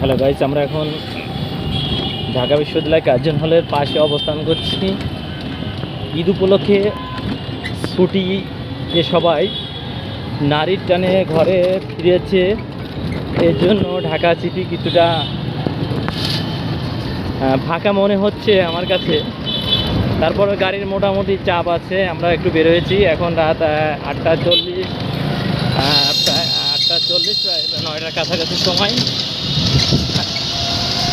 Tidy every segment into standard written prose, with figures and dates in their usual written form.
Hello guys, আমরা এখন ঢাকা বিশ্ববিদ্যালয় কার্জন হলের পাশে অবস্থান করছি। ঈদ উপলক্ষে ছুটিতে সবাই নারীর টানে ঘরে ফিরেছে, এর জন্য ঢাকা সিটি কিছুটা ফাঁকা মনে হচ্ছে আমার কাছে। তারপরে গাড়ির মোটামুটি চাপ আছে। আমরা একটু বের হয়েছি, এখন রাত 8:40, প্রায় 8:40, প্রায় 9টার কাছাকাছি সময়।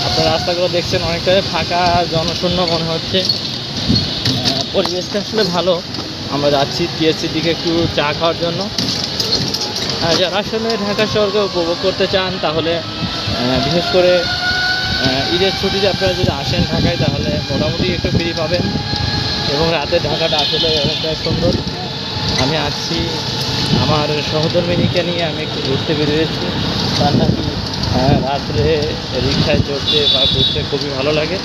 আপনার রাস্তাগুলো দেখছেন অনেকটাই ফাঁকা, জনশূন্য মনে হচ্ছে। পরিবেশটা আসলে ভালো। আমরা যাচ্ছি টিএসসির দিকে একটু চা খাওয়ার জন্য। যারা আসলে ঢাকা শহরকে উপভোগ করতে চান তাহলে বিশেষ করে ঈদের ছুটিতে আপনারা যদি আসেন ঢাকায় তাহলে মোটামুটি একটু ফ্রি পাবেন এবং রাতের ঢাকাটা আসলে অনেকটা সুন্দর। আমি আসছি আমার সহধর্মিনীকে নিয়ে, আমি একটু ঘুরতে বেরিয়েছি। তার নাকি রাত্রে রিক্সায় চড়তে বা ঘুরতে খুবই ভালো লাগে।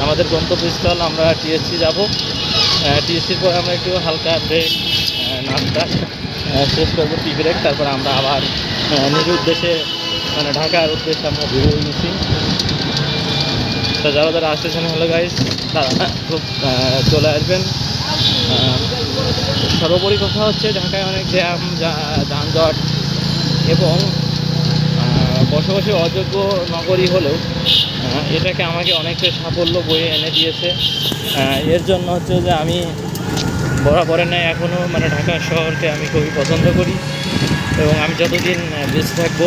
আমাদের গন্তব্যস্থল আমরা টিএসসি যাব। টিএসসির পর আমরা একটু হালকা ব্রেক, নাস্তা শেষ করবো, টি ব্রেক। তারপর আমরা আবার নিজ উদ্দেশ্যে মানে ঢাকার উদ্দেশ্যে আমরা বেরিয়ে গেছি। তো যারা যারা আসতেছেন হলো গাইস, তারা খুব চলে আসবেন। সর্বোপরি কথা হচ্ছে ঢাকায় অনেক জ্যাম, যানজট এবং বসবাসী অযোগ্য নগরী হলেও এটাকে আমাকে অনেকটা সাফল্য বয়ে এনে দিয়েছে। এর জন্য হচ্ছে যে আমি বরাবরের ন্যায় এখনও মানে ঢাকা শহরকে আমি খুবই পছন্দ করি এবং আমি যতদিন বেঁচে থাকবো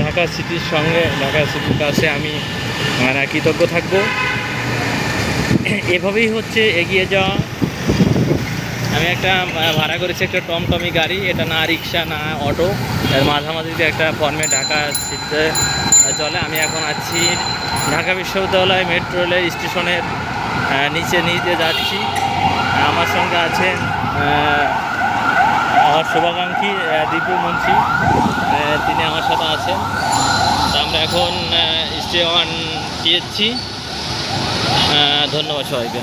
ঢাকা সিটির সঙ্গে, ঢাকা সিটির কাছে আমি মানে কৃতজ্ঞ থাকবো। এভাবেই হচ্ছে এগিয়ে যাওয়া। আমি একটা ভাড়া করেছি একটা টমটমি গাড়ি, এটা না রিক্সা না অটো, এর মাঝামাঝিতে একটা ফর্মে ঢাকা সিটিতে চলে। আমি এখন আছি ঢাকা বিশ্ববিদ্যালয় মেট্রো রেল স্টেশনের নিচে যাচ্ছি। আমার সঙ্গে আছেন আমার শুভাকাঙ্ক্ষী দীপু মুন্সি, তিনি আমার সাথে আছেন। তা আমরা এখন স্টেশন টিএসসি। ধন্যবাদ সবাইকে।